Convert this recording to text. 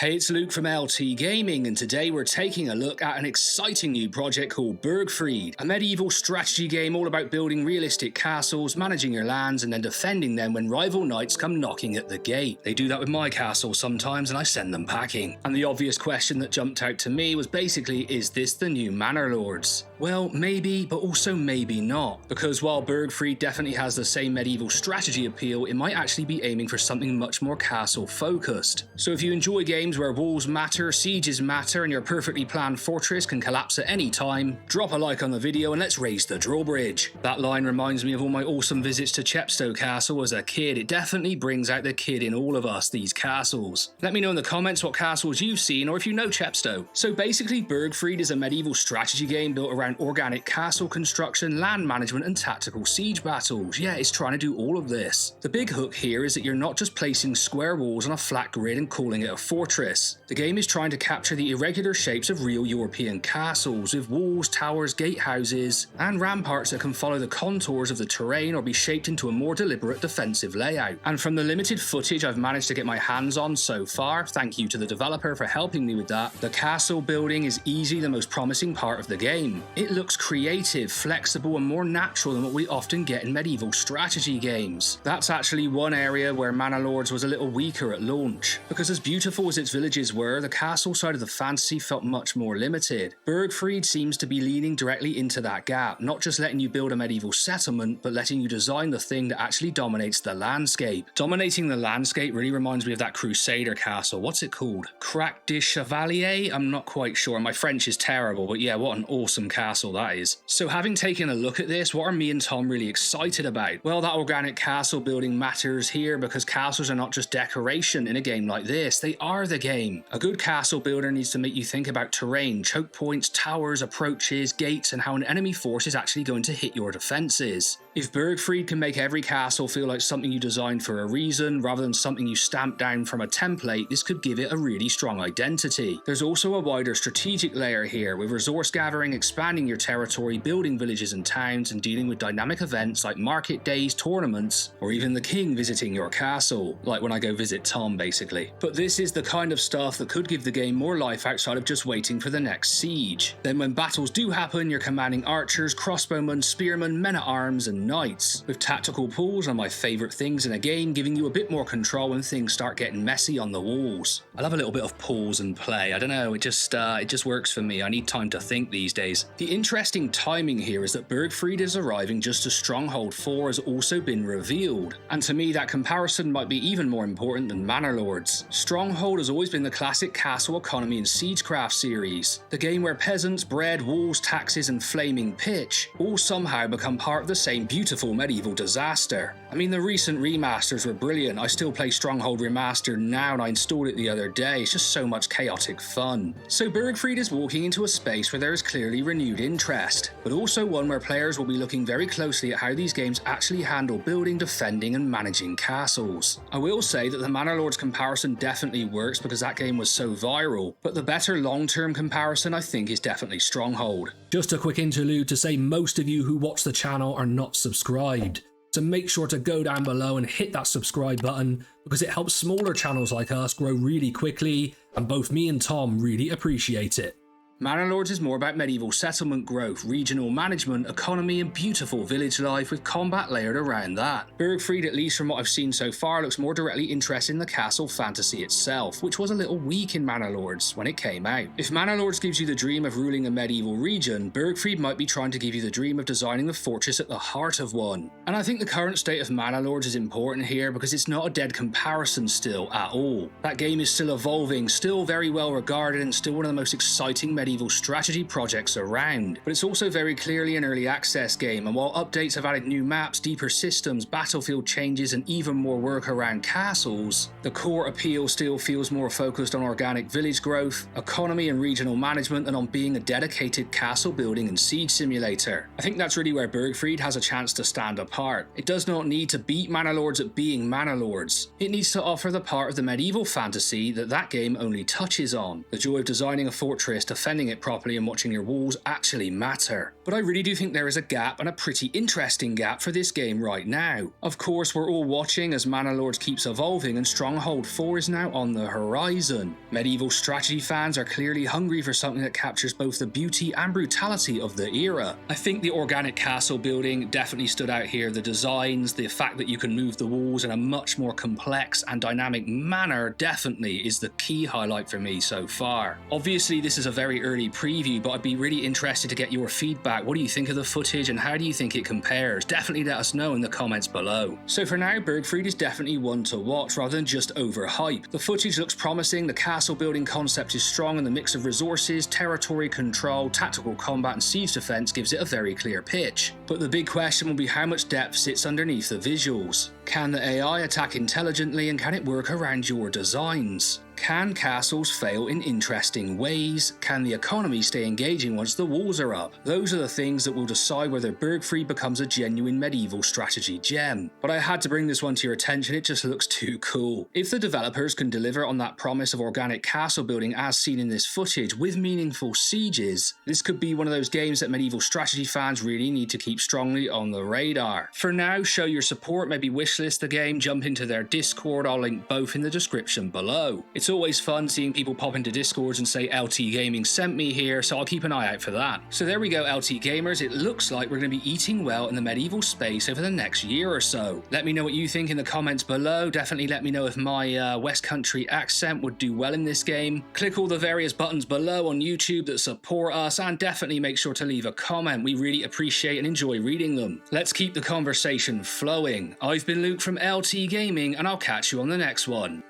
Hey, it's Luke from LT Gaming, and today we're taking a look at an exciting new project called Bergfried, a medieval strategy game all about building realistic castles, managing your lands, and then defending them when rival knights come knocking at the gate. They do that with my castle sometimes, and I send them packing. And the obvious question that jumped out to me was basically, is this the new Manor Lords? Well, maybe, but also maybe not, because while Bergfried definitely has the same medieval strategy appeal, it might actually be aiming for something much more castle-focused. So if you enjoy games where walls matter, sieges matter, and your perfectly planned fortress can collapse at any time, drop a like on the video and let's raise the drawbridge. That line reminds me of all my awesome visits to Chepstow Castle as a kid. It definitely brings out the kid in all of us, these castles. Let me know in the comments what castles you've seen or if you know Chepstow. So basically, Bergfried is a medieval strategy game built around organic castle construction, land management, and tactical siege battles. Yeah, it's trying to do all of this. The big hook here is that you're not just placing square walls on a flat grid and calling it a fortress. The game is trying to capture the irregular shapes of real European castles, with walls, towers, gatehouses, and ramparts that can follow the contours of the terrain or be shaped into a more deliberate defensive layout. And from the limited footage I've managed to get my hands on so far, thank you to the developer for helping me with that, the castle building is easily the most promising part of the game. It looks creative, flexible, and more natural than what we often get in medieval strategy games. That's actually one area where Manor Lords was a little weaker at launch, because as beautiful as its villages were, the castle side of the fantasy felt much more limited. Bergfried seems to be leaning directly into that gap, not just letting you build a medieval settlement, but letting you design the thing that actually dominates the landscape. Dominating the landscape really reminds me of that Crusader castle. What's it called? Crac de Chevalier? I'm not quite sure. My French is terrible, but yeah, what an awesome castle that is. So having taken a look at this, what are me and Tom really excited about? Well, that organic castle building matters here because castles are not just decoration in a game like this, they are the game. A good castle builder needs to make you think about terrain, choke points, towers, approaches, gates, and how an enemy force is actually going to hit your defenses. If Bergfried can make every castle feel like something you designed for a reason, rather than something you stamped down from a template, this could give it a really strong identity. There's also a wider strategic layer here, with resource gathering, expanding your territory, building villages and towns, and dealing with dynamic events like market days, tournaments, or even the king visiting your castle, like when I go visit Tom basically. But this is the kind of stuff that could give the game more life outside of just waiting for the next siege. Then when battles do happen, you're commanding archers, crossbowmen, spearmen, men-at-arms, and knights, with tactical pools are my favourite things in a game, giving you a bit more control when things start getting messy on the walls. I love a little bit of pause and play. I don't know, it just works for me. I need time to think these days. The interesting timing here is that Bergfried is arriving just as Stronghold 4 has also been revealed, and to me that comparison might be even more important than Manor Lords. Stronghold has always been the classic castle economy and siegecraft series, the game where peasants, bread, walls, taxes, and flaming pitch all somehow become part of the same beautiful medieval disaster. I mean, the recent remasters were brilliant. I still play Stronghold Remastered now and I installed it the other day. It's just so much chaotic fun. So Bergfried is walking into a space where there is clearly renewed interest, but also one where players will be looking very closely at how these games actually handle building, defending, and managing castles. I will say that the Manor Lords comparison definitely works because that game was so viral, but the better long-term comparison I think is definitely Stronghold. Just a quick interlude to say most of you who watch the channel are not subscribed, so make sure to go down below and hit that subscribe button because it helps smaller channels like us grow really quickly, and both me and Tom really appreciate it. Manor Lords is more about medieval settlement growth, regional management, economy, and beautiful village life with combat layered around that. Bergfried, at least from what I've seen so far, looks more directly interested in the castle fantasy itself, which was a little weak in Manor Lords when it came out. If Manor Lords gives you the dream of ruling a medieval region, Bergfried might be trying to give you the dream of designing the fortress at the heart of one. And I think the current state of Manor Lords is important here because it's not a dead comparison still at all. That game is still evolving, still very well regarded, and still one of the most exciting medieval strategy projects around, but it's also very clearly an early access game, and while updates have added new maps, deeper systems, battlefield changes, and even more work around castles, the core appeal still feels more focused on organic village growth, economy and regional management than on being a dedicated castle building and siege simulator. I think that's really where Bergfried has a chance to stand apart. It does not need to beat Manor Lords at being Manor Lords. It needs to offer the part of the medieval fantasy that game only touches on. The joy of designing a fortress, defending defending it properly and watching your walls actually matter. But I really do think there is a gap, and a pretty interesting gap, for this game right now. Of course, we're all watching as Manor Lords keeps evolving and Stronghold 4 is now on the horizon. Medieval strategy fans are clearly hungry for something that captures both the beauty and brutality of the era. I think the organic castle building definitely stood out here. The designs, the fact that you can move the walls in a much more complex and dynamic manner definitely is the key highlight for me so far. Obviously, this is a very early preview, but I'd be really interested to get your feedback. What do you think of the footage and how do you think it compares? Definitely let us know in the comments below. So for now, Bergfried is definitely one to watch rather than just overhype. The footage looks promising, the castle building concept is strong, and the mix of resources, territory control, tactical combat and siege defense gives it a very clear pitch. But the big question will be how much depth sits underneath the visuals. Can the AI attack intelligently, and can it work around your designs? Can castles fail in interesting ways? Can the economy stay engaging once the walls are up? Those are the things that will decide whether Bergfried becomes a genuine medieval strategy gem. But I had to bring this one to your attention, it just looks too cool. If the developers can deliver on that promise of organic castle building as seen in this footage with meaningful sieges, this could be one of those games that medieval strategy fans really need to keep strongly on the radar. For now, show your support, maybe wishlist the game, jump into their Discord, I'll link both in the description below. It's always fun seeing people pop into Discords and say LT Gaming sent me here, so I'll keep an eye out for that. So there we go, LT Gamers, it looks like we're going to be eating well in the medieval space over the next year or so. Let me know what you think in the comments below. Definitely let me know if my West Country accent would do well in this game. Click all the various buttons below on YouTube that support us, and definitely make sure to leave a comment. We really appreciate and enjoy reading them. Let's keep the conversation flowing. I've been Luke from LT Gaming, and I'll catch you on the next one.